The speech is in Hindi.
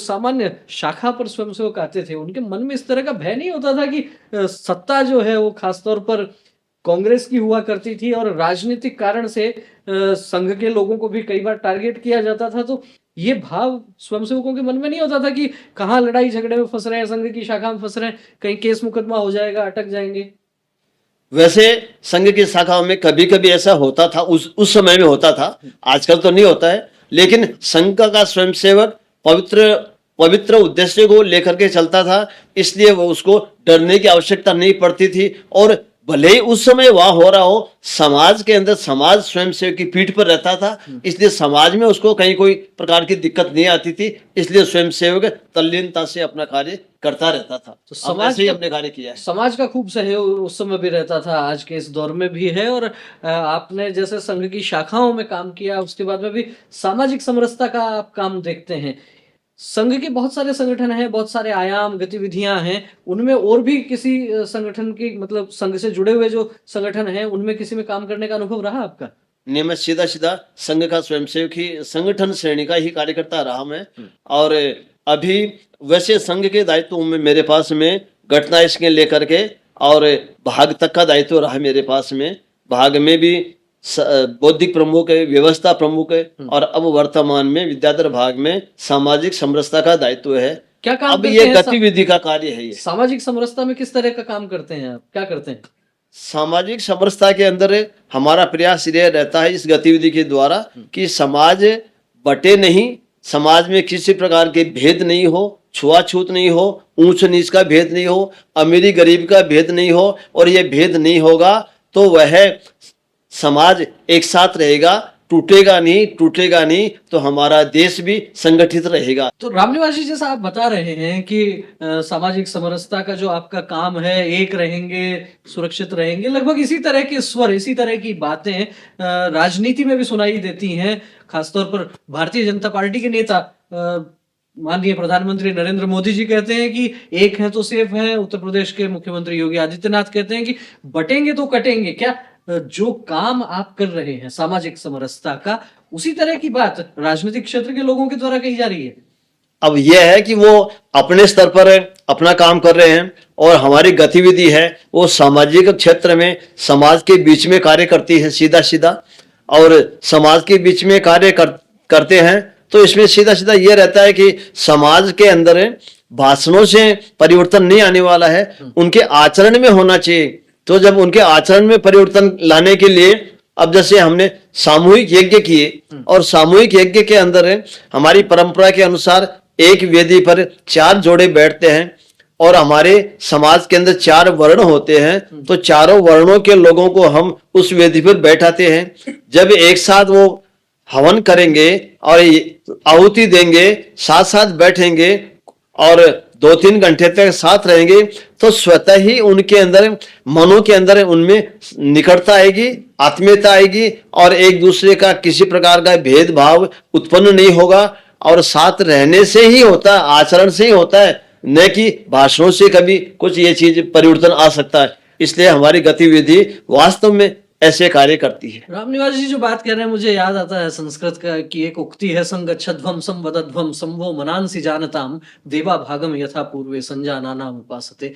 सामान्य शाखा पर स्वयंसेवक आते थे, उनके मन में इस तरह का भय नहीं होता था कि सत्ता जो है वो खासतौर पर कांग्रेस की हुआ करती थी और राजनीतिक कारण से संघ के लोगों को भी कई बार टारगेट किया जाता था, तो ये भाव स्वयंसेवकों के मन में नहीं होता था कि कहाँ लड़ाई झगड़े में फंस रहे हैं, संघ की शाखा में फंस रहे हैं, कहीं केस मुकदमा हो जाएगा, अटक जाएंगे? वैसे संघ की शाखाओं में कभी कभी ऐसा होता था, उस समय में होता था, आजकल तो नहीं होता है। लेकिन संघ का स्वयंसेवक पवित्र पवित्र उद्देश्य को लेकर के चलता था, इसलिए वो उसको डरने की आवश्यकता नहीं पड़ती थी। और भले ही उस समय वहां हो रहा हो, समाज के अंदर समाज स्वयंसेवक की पीठ पर रहता था, इसलिए समाज में उसको कहीं कोई प्रकार की दिक्कत नहीं आती थी। इसलिए स्वयंसेवक तल्लीनता से अपना कार्य करता रहता था। तो समाज से ही अपने कार्य किया है। समाज का खूब सहयोग उस समय भी रहता था, आज के इस दौर में भी है। और आपने जैसे संघ की शाखाओं में काम किया, उसके बाद में भी सामाजिक समरसता का आप काम देखते हैं। संघ के बहुत सारे संगठन हैं, बहुत सारे आयाम गतिविधियां हैं, उनमें और भी किसी संगठन की मतलब संघ से जुड़े हुए जो संगठन हैं उनमें किसी में काम करने का अनुभव रहा आपका? नियमित सीधा सीधा संघ का स्वयंसेवक ही, संगठन श्रेणी का ही कार्यकर्ता रहा मैं। और अभी वैसे संघ के दायित्व में मेरे पास में घटना इसके लेकर के और भाग तक का दायित्व रहा मेरे पास में। भाग में भी बौद्धिक प्रमुख है, व्यवस्था प्रमुख है, और अब वर्तमान में विद्याधर भाग में सामाजिक समरसता का दायित्व है। क्या काम अब करते ये हैं गतिविधि का कार्य है। ये सामाजिक समरसता में किस तरह का काम करते हैं आप, क्या करते हैं? सामाजिक समरसता के अंदर हमारा प्रयास ये रहता है इस गतिविधि के द्वारा कि समाज बटे नहीं, समाज में किसी प्रकार के भेद नहीं हो, छुआछूत नहीं हो, ऊंच नीच का भेद नहीं हो, अमीरी गरीब का भेद नहीं हो। और ये भेद नहीं होगा तो वह समाज एक साथ रहेगा, टूटेगा नहीं तो हमारा देश भी संगठित रहेगा। तो रामनिवास जी, जैसा आप बता रहे हैं कि सामाजिक समरसता का जो आपका काम है, एक रहेंगे, सुरक्षित रहेंगे, लगभग इसी तरह के स्वर, इसी तरह की बातें राजनीति में भी सुनाई देती हैं। खासतौर पर भारतीय जनता पार्टी के नेता माननीय प्रधानमंत्री नरेंद्र मोदी जी कहते हैं कि एक है तो सेफ है। उत्तर प्रदेश के मुख्यमंत्री योगी आदित्यनाथ कहते हैं कि बटेंगे तो कटेंगे। क्या जो काम आप कर रहे हैं सामाजिक समरसता का, उसी तरह की बात राजनीतिक क्षेत्र के लोगों के द्वारा कही जा रही है? अब यह है कि वो अपने स्तर पर अपना काम कर रहे हैं और हमारी गतिविधि है वो सामाजिक क्षेत्र में समाज के बीच में कार्य करती है सीधा सीधा। और समाज के बीच में कार्य करते हैं तो इसमें सीधा सीधा ये रहता है कि समाज के अंदर भाषणों से परिवर्तन नहीं आने वाला है, उनके आचरण में होना चाहिए। तो जब उनके आचरण में परिवर्तन लाने के लिए, अब जैसे हमने सामूहिक यज्ञ किए, और सामूहिक यज्ञ के अंदर हमारी परंपरा के अनुसार एक वेदी पर 4 जोड़े बैठते हैं और हमारे समाज के अंदर 4 वर्ण होते हैं, तो चारों वर्णों के लोगों को हम उस वेदी पर बैठाते हैं। जब एक साथ वो हवन करेंगे और आहुति देंगे, साथ साथ बैठेंगे और 2-3 घंटे तक साथ रहेंगे, तो स्वतः ही उनके अंदर, मनों के अंदर उनमें निकटता आएगी, आत्मीयता आएगी और एक दूसरे का किसी प्रकार का भेदभाव उत्पन्न नहीं होगा। और साथ रहने से ही होता है, आचरण से ही होता है, न कि भाषणों से कभी कुछ ये चीज परिवर्तन आ सकता है। इसलिए हमारी गतिविधि वास्तव में ऐसे कार्य करती है। रामनिवास जी जो बात कर रहे हैं, मुझे याद आता है संस्कृत का की एक उक्ति है, संगच्छध्वम संवदध्वम संभो मनांसि जानताम देवा भागम यथा पूर्वे संजानानाम उपासते।